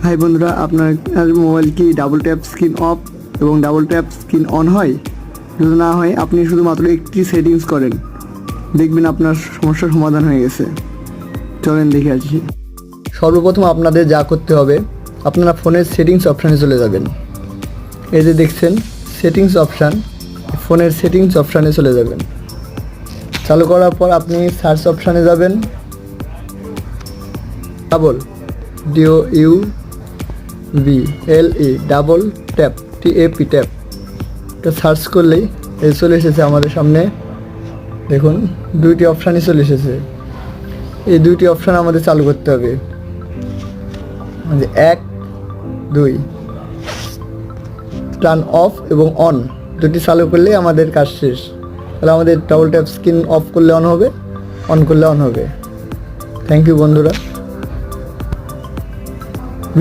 High বন্ধুরা, আপনার mobile কি ডাবল ট্যাপ স্ক্রিন অফ এবং ডাবল ট্যাপ স্ক্রিন অন হয়? যদি না হয়, আপনি শুধুমাত্র একটি সেটিংস করেন, দেখবেন আপনার সমস্যার সমাধান হয়ে গেছে। চলেন দেখে আসি। সর্বপ্রথম আপনাদের যা করতে হবে, আপনারা ফোনের সেটিংস অপশানে চলে যাবেন। এই যে দেখছেন সেটিংস অপশান, ফোনের সেটিংস অপশানে চলে যাবেন। চালু করার পর আপনি সার্চ অপশানে যাবেন, double DOUBLE double tap TAP tap, এটা সার্চ করলেই এই চলে এসেছে আমাদের সামনে। দেখুন দুইটি অপশানই চলে এসেছে। এই দুইটি অপশান আমাদের চালু করতে হবে, 1 2 টার্ন অফ এবং অন দুটি চালু করলেই আমাদের কাজ শেষ। তাহলে আমাদের ডাবল ট্যাপ স্ক্রিন অফ করলে অন হবে, অন করলে অন হবে। থ্যাংক ইউ বন্ধুরা।